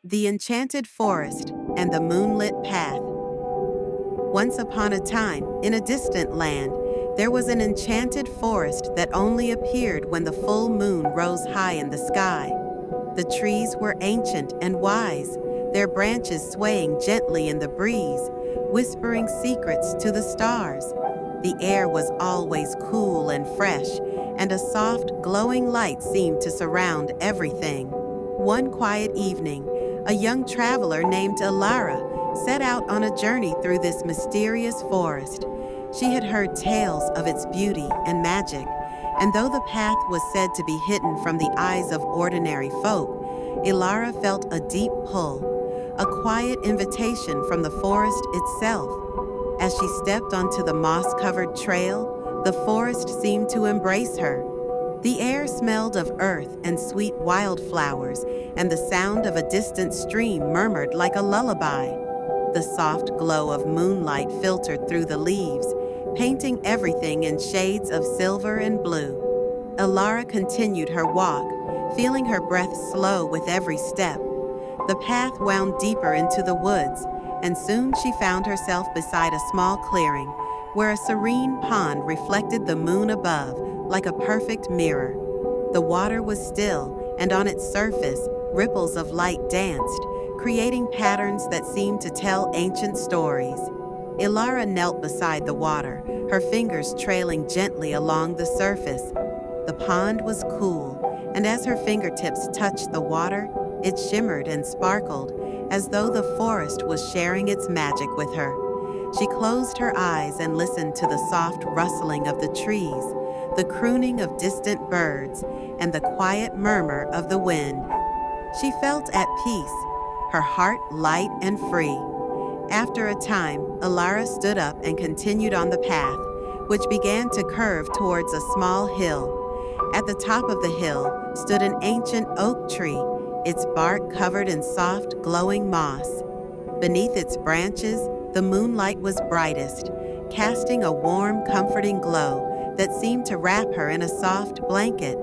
The Enchanted Forest and the Moonlit Path. Once upon a time, in a distant land, there was an enchanted forest that only appeared when the full moon rose high in the sky. The trees were ancient and wise, their branches swaying gently in the breeze, whispering secrets to the stars. The air was always cool and fresh, and a soft, glowing light seemed to surround everything. One quiet evening, a young traveler named Elara set out on a journey through this mysterious forest. She had heard tales of its beauty and magic, and though the path was said to be hidden from the eyes of ordinary folk, Elara felt a deep pull, a quiet invitation from the forest itself. As she stepped onto the moss-covered trail, the forest seemed to embrace her. The air smelled of earth and sweet wildflowers, and the sound of a distant stream murmured like a lullaby. The soft glow of moonlight filtered through the leaves, painting everything in shades of silver and blue. Elara continued her walk, feeling her breath slow with every step. The path wound deeper into the woods, and soon she found herself beside a small clearing, where a serene pond reflected the moon above like a perfect mirror. The water was still, and on its surface, ripples of light danced, creating patterns that seemed to tell ancient stories. Elara knelt beside the water, her fingers trailing gently along the surface. The pond was cool, and as her fingertips touched the water, it shimmered and sparkled, as though the forest was sharing its magic with her. She closed her eyes and listened to the soft rustling of the trees, the crooning of distant birds, and the quiet murmur of the wind. She felt at peace, her heart light and free. After a time, Elara stood up and continued on the path, which began to curve towards a small hill. At the top of the hill stood an ancient oak tree, its bark covered in soft, glowing moss. Beneath its branches, the moonlight was brightest, casting a warm, comforting glow that seemed to wrap her in a soft blanket.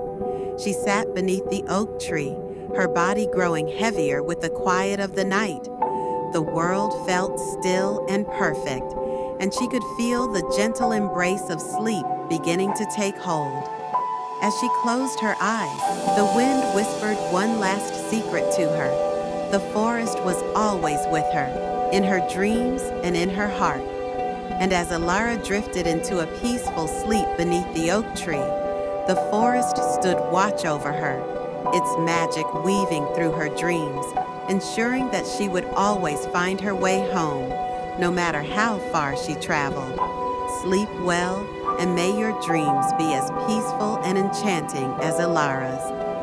She sat beneath the oak tree, her body growing heavier with the quiet of the night. The world felt still and perfect, and she could feel the gentle embrace of sleep beginning to take hold. As she closed her eyes, the wind whispered one last secret to her. The forest was always with her, in her dreams and in her heart. And as Elara drifted into a peaceful sleep beneath the oak tree, the forest stood watch over her, its magic weaving through her dreams, ensuring that she would always find her way home, no matter how far she traveled. Sleep well, and may your dreams be as peaceful and enchanting as Elara's.